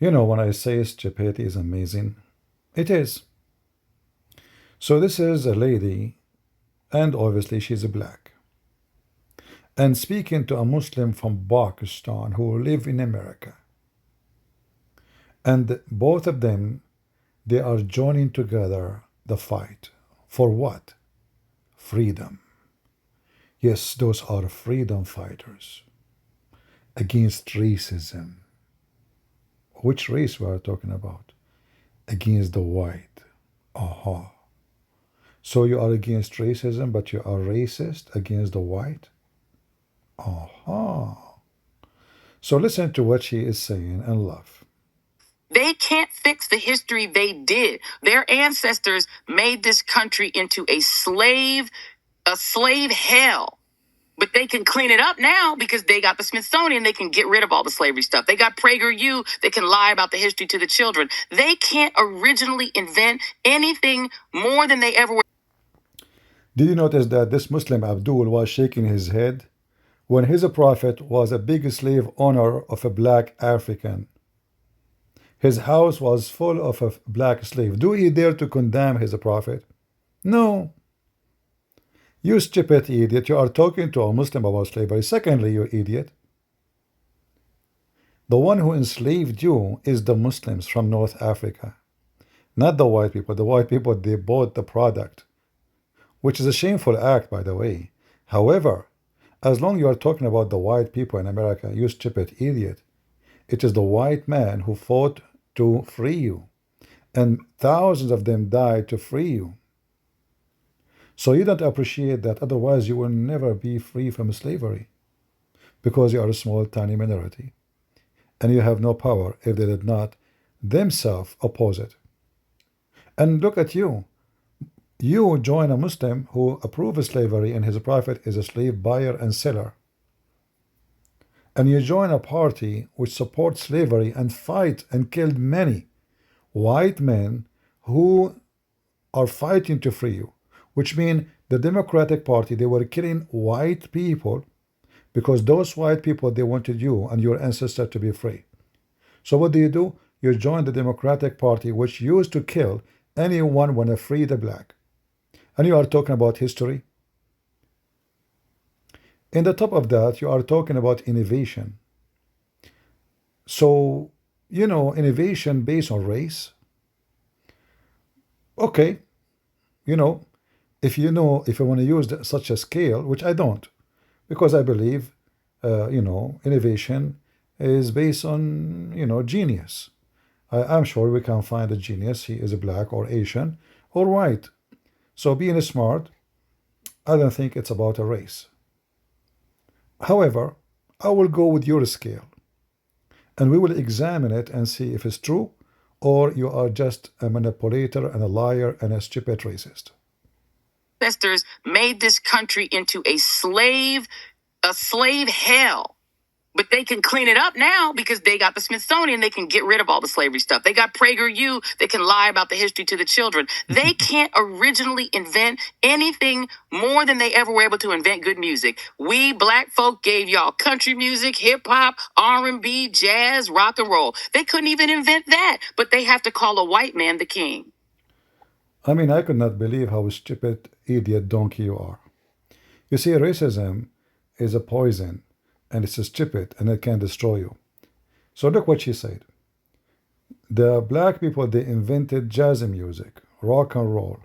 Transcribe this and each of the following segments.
When I say stupidity is amazing, it is. So this is a lady, and obviously she's black, and speaking to a Muslim from Pakistan who live in America. And both of them, they are joining together the fight. For what? Freedom. Yes, those are freedom fighters against racism. Which race we are talking about? Against the white. Aha. So you are against racism, but you are racist against the white? Aha. So listen to what she is saying and laugh. They can't fix the history they did. Their ancestors made this country into a slave hell. But they can clean it up now because they got the Smithsonian. They can get rid of all the slavery stuff. They got PragerU. They can lie about the history to the children. They can't originally invent anything more than they ever were. Did you notice that this Muslim Abdul was shaking his head when his prophet was a big slave owner of a black African? His house was full of a black slave. Do he dare to condemn his prophet? No. You stupid idiot, you are talking to a Muslim about slavery. Secondly, you idiot, the one who enslaved you is the Muslims from North Africa, not the white people. The white people, they bought the product, which is a shameful act, by the way. However, as long you are talking about the white people in America, you stupid idiot, it is the white man who fought to free you, and thousands of them died to free you. So you don't appreciate that, otherwise you will never be free from slavery, because you are a small, tiny minority, and you have no power if they did not themselves oppose it. And look at you. You join a Muslim who approves slavery and his prophet is a slave buyer and seller. And you join a party which supports slavery and fight and killed many white men who are fighting to free you, which means the Democratic Party, they were killing white people because those white people, they wanted you and your ancestor to be free. So what do? You join the Democratic Party, which used to kill anyone when to free the black. And you are talking about history. In the top of that, you are talking about innovation. So, innovation based on race. Okay, if I want to use such a scale, which I don't, because I believe, innovation is based on, genius. I'm sure we can find a genius. He is black or Asian or white. So being smart, I don't think it's about a race. However, I will go with your scale, and we will examine it and see if it's true or you are just a manipulator and a liar and a stupid racist. Ancestors made this country into a slave hell. But they can clean it up now because they got the Smithsonian. They can get rid of all the slavery stuff. They got PragerU. They can lie about the history to the children. They can't originally invent anything more than they ever were able to invent good music. We black folk gave y'all country music, hip hop, R&B, jazz, rock and roll. They couldn't even invent that, but they have to call a white man the king. I mean, I could not believe how stupid, idiot donkey you are. You see, racism is a poison, and it's stupid, and it can destroy you. So look what she said. The black people, they invented jazz music, rock and roll.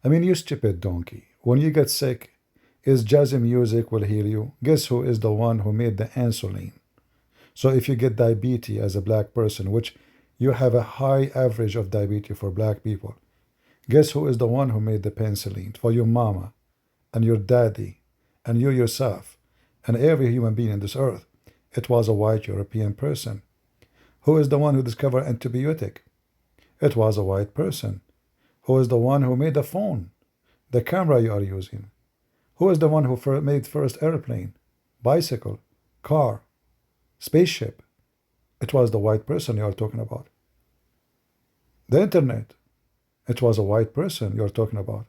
I mean, you stupid donkey. When you get sick, is jazz music will heal you? Guess who is the one who made the insulin? So if you get diabetes as a black person, which you have a high average of diabetes for black people, guess who is the one who made the penicillin for your mama and your daddy and you yourself and every human being on this earth? It was a white European person. Who is the one who discovered antibiotic? It was a white person. Who is the one who made the phone, the camera you are using? Who is the one who made first airplane, bicycle, car, spaceship? It was the white person you are talking about. The internet. It was a white person you're talking about.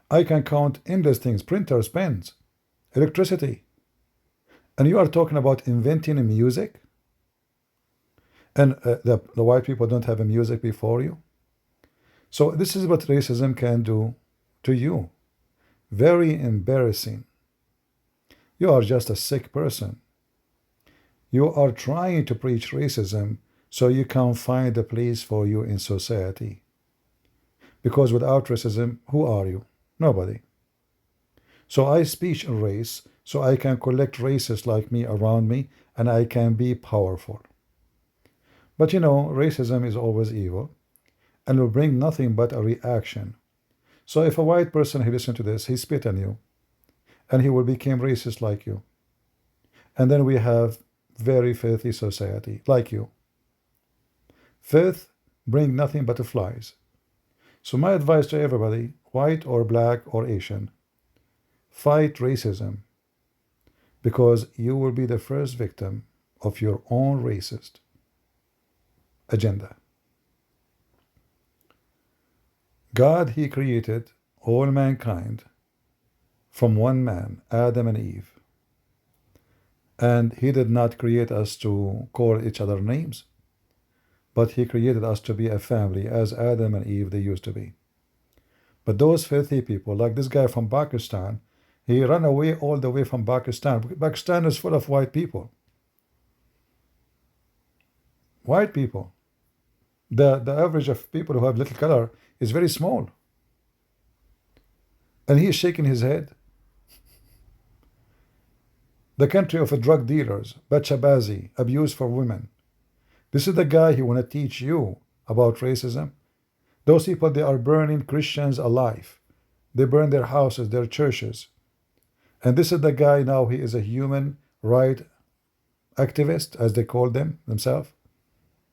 I can count endless things, printers, pens, electricity. And you are talking about inventing music? And the white people don't have a music before you. So this is what racism can do to you. Very embarrassing. You are just a sick person. You are trying to preach racism so you can find a place for you in society. Because without racism, who are you? Nobody. So I speak in race so I can collect racists like me around me and I can be powerful. But you know, racism is always evil and will bring nothing but a reaction. So if a white person he listen to this, he spit on you and he will become racist like you. And then we have very filthy society like you. Filth bring nothing but flies. So my advice to everybody, white or black or Asian, fight racism because you will be the first victim of your own racist agenda. God, he created all mankind from one man, Adam and Eve. And he did not create us to call each other names, but he created us to be a family as Adam and Eve they used to be. But those filthy people, like this guy from Pakistan, he ran away all the way from Pakistan. Pakistan is full of white people. White people. The average of people who have little color is very small. And he is shaking his head. The country of drug dealers, bachabazi, abuse for women. This is the guy who want to teach you about racism. Those people, they are burning Christians alive. They burn their houses, their churches. And this is the guy now, he is a human right activist, as they call themselves.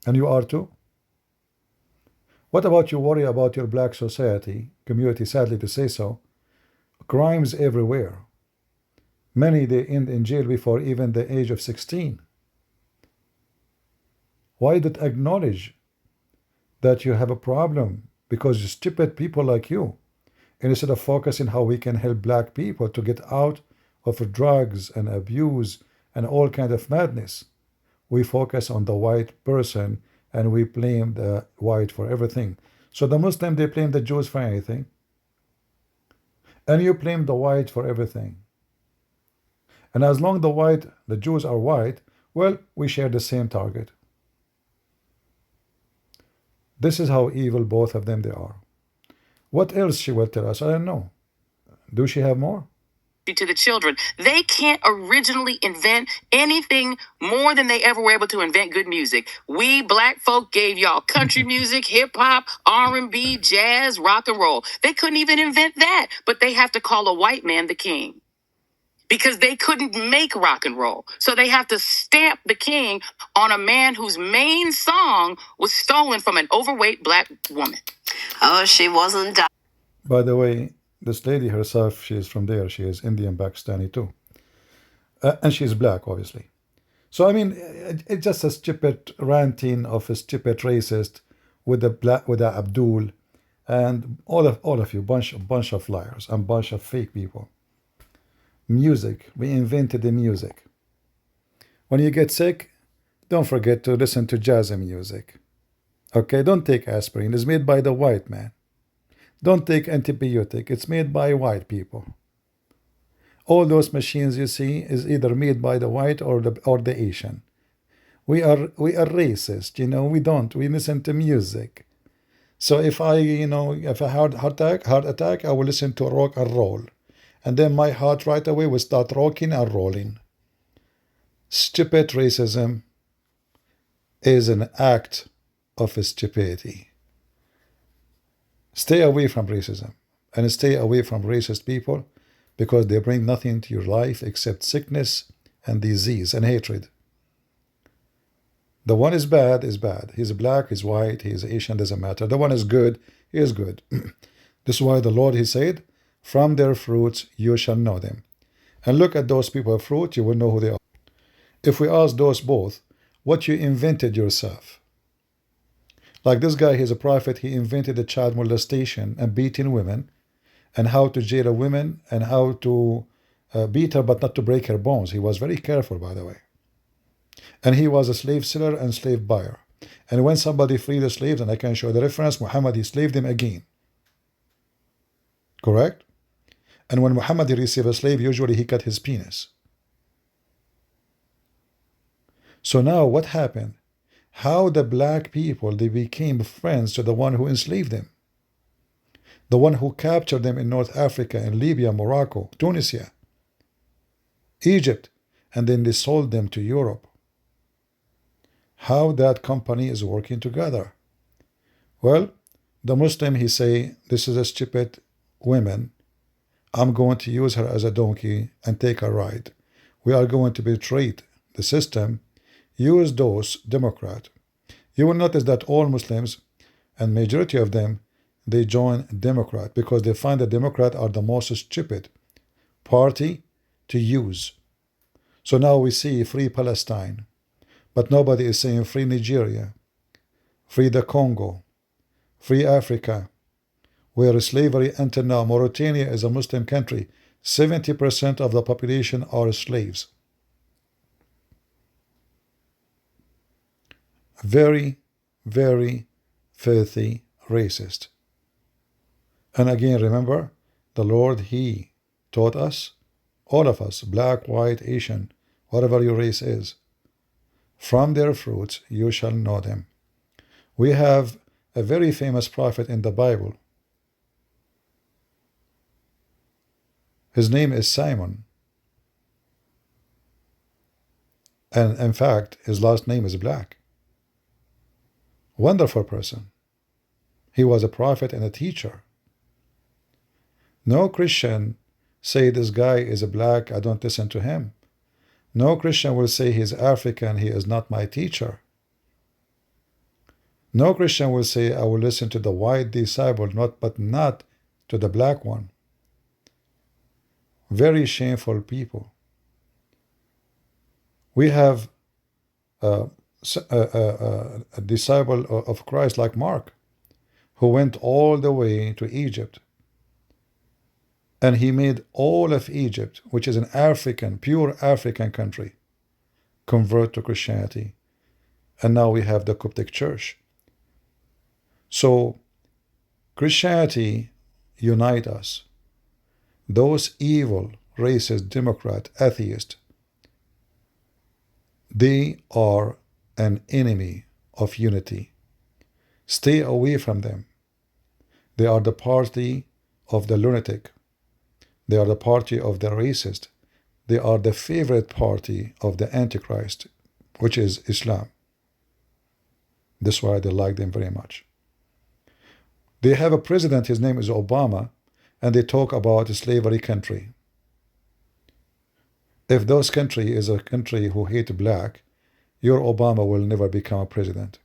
And you are too. What about you worry about your black society, community, sadly to say so? Crimes everywhere. Many they end in jail before even the age of 16. Why not acknowledge that you have a problem because you stupid people like you, and instead of focusing how we can help black people to get out of drugs and abuse and all kind of madness, we focus on the white person and we blame the white for everything. So the Muslim, they blame the Jews for anything, and you blame the white for everything. And as long the Jews are white, well, we share the same target. This is how evil both of them they are. What else she will tell us? I don't know. Do she have more? To the children, they can't originally invent anything more than they ever were able to invent good music. We black folk gave y'all country music, hip hop, R&B, jazz, rock and roll. They couldn't even invent that, but they have to call a white man the king because they couldn't make rock and roll. So they have to stamp the king on a man whose main song was stolen from an overweight black woman. Oh, she wasn't. By the way, this lady herself, she is from there. She is Indian, Pakistani too. And she's black, obviously. So, I mean, it's just a stupid ranting of a stupid racist with the Abdul and all of you, bunch of liars and bunch of fake people. Music. We invented the music. When you get sick, don't forget to listen to jazz music. Okay, don't take aspirin. It's made by the white man. Don't take antibiotic. It's made by white people. All those machines you see is either made by the white or the Asian. We are racist, you know. We listen to music. So if I heart attack, I will listen to rock and roll. And then my heart right away will start rocking and rolling. Stupid racism is an act of stupidity. Stay away from racism and stay away from racist people because they bring nothing to your life except sickness and disease and hatred. The one is bad is bad. He's black, he's white, he's Asian, doesn't matter. The one is good, he is good. This is why the Lord, he said, from their fruits you shall know them. And look at those people of fruit, you will know who they are. If we ask those both, what you invented yourself. Like this guy, he's a prophet, he invented the child molestation and beating women and how to jail a woman and how to beat her but not to break her bones. He was very careful, by the way. And he was a slave seller and slave buyer. And when somebody freed the slaves, and I can show the reference, Muhammad, he slaved them again. Correct? And when Muhammad received a slave, usually he cut his penis. So now what happened? How the black people, they became friends to the one who enslaved them. The one who captured them in North Africa, in Libya, Morocco, Tunisia, Egypt, and then they sold them to Europe. How that company is working together? Well, the Muslim, he say, this is a stupid woman. I'm going to use her as a donkey and take a ride. We are going to betray the system. Use those Democrat. You will notice that all Muslims, and majority of them, they join Democrat because they find the Democrat are the most stupid party to use. So now we see free Palestine, but nobody is saying free Nigeria, free the Congo, free Africa, where slavery until now. Mauritania is a Muslim country. 70% of the population are slaves. Very, very filthy racist. And again, remember, the Lord, he taught us, all of us, black, white, Asian, whatever your race is, from their fruits you shall know them. We have a very famous prophet in the Bible. His name is Simon. And in fact, his last name is Black. Wonderful person. He was a prophet and a teacher. No Christian say this guy is a black, I don't listen to him. No Christian will say he's African, he is not my teacher. No Christian will say I will listen to the white disciple, but not to the black one. Very shameful people. We have a disciple of Christ like Mark, who went all the way to Egypt. And he made all of Egypt, which is an African, pure African country, convert to Christianity. And now we have the Coptic Church. So Christianity unite us. Those evil, racist, Democrat, atheist, they are an enemy of unity. Stay away from them. They are the party of the lunatic. They are the party of the racist. They are the favorite party of the Antichrist, which is Islam. That's why they like them very much. They have a president, his name is Obama, and they talk about a slavery country. If those country is a country who hate black, your Obama will never become a president.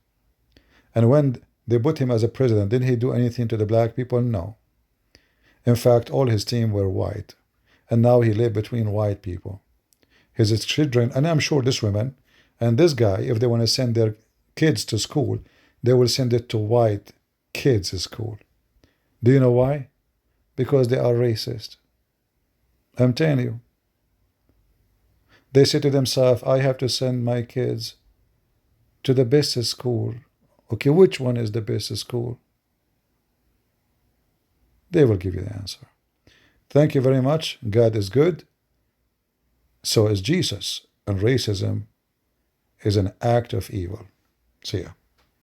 And when they put him as a president, did he do anything to the black people? No. In fact, all his team were white. And now he lived between white people. His children, and I'm sure this woman and this guy, if they want to send their kids to school, they will send it to white kids' school. Do you know why? Because they are racist. I'm telling you. They say to themselves, I have to send my kids to the best school. Okay, which one is the best school? They will give you the answer. Thank you very much. God is good. So is Jesus. And racism is an act of evil. See ya.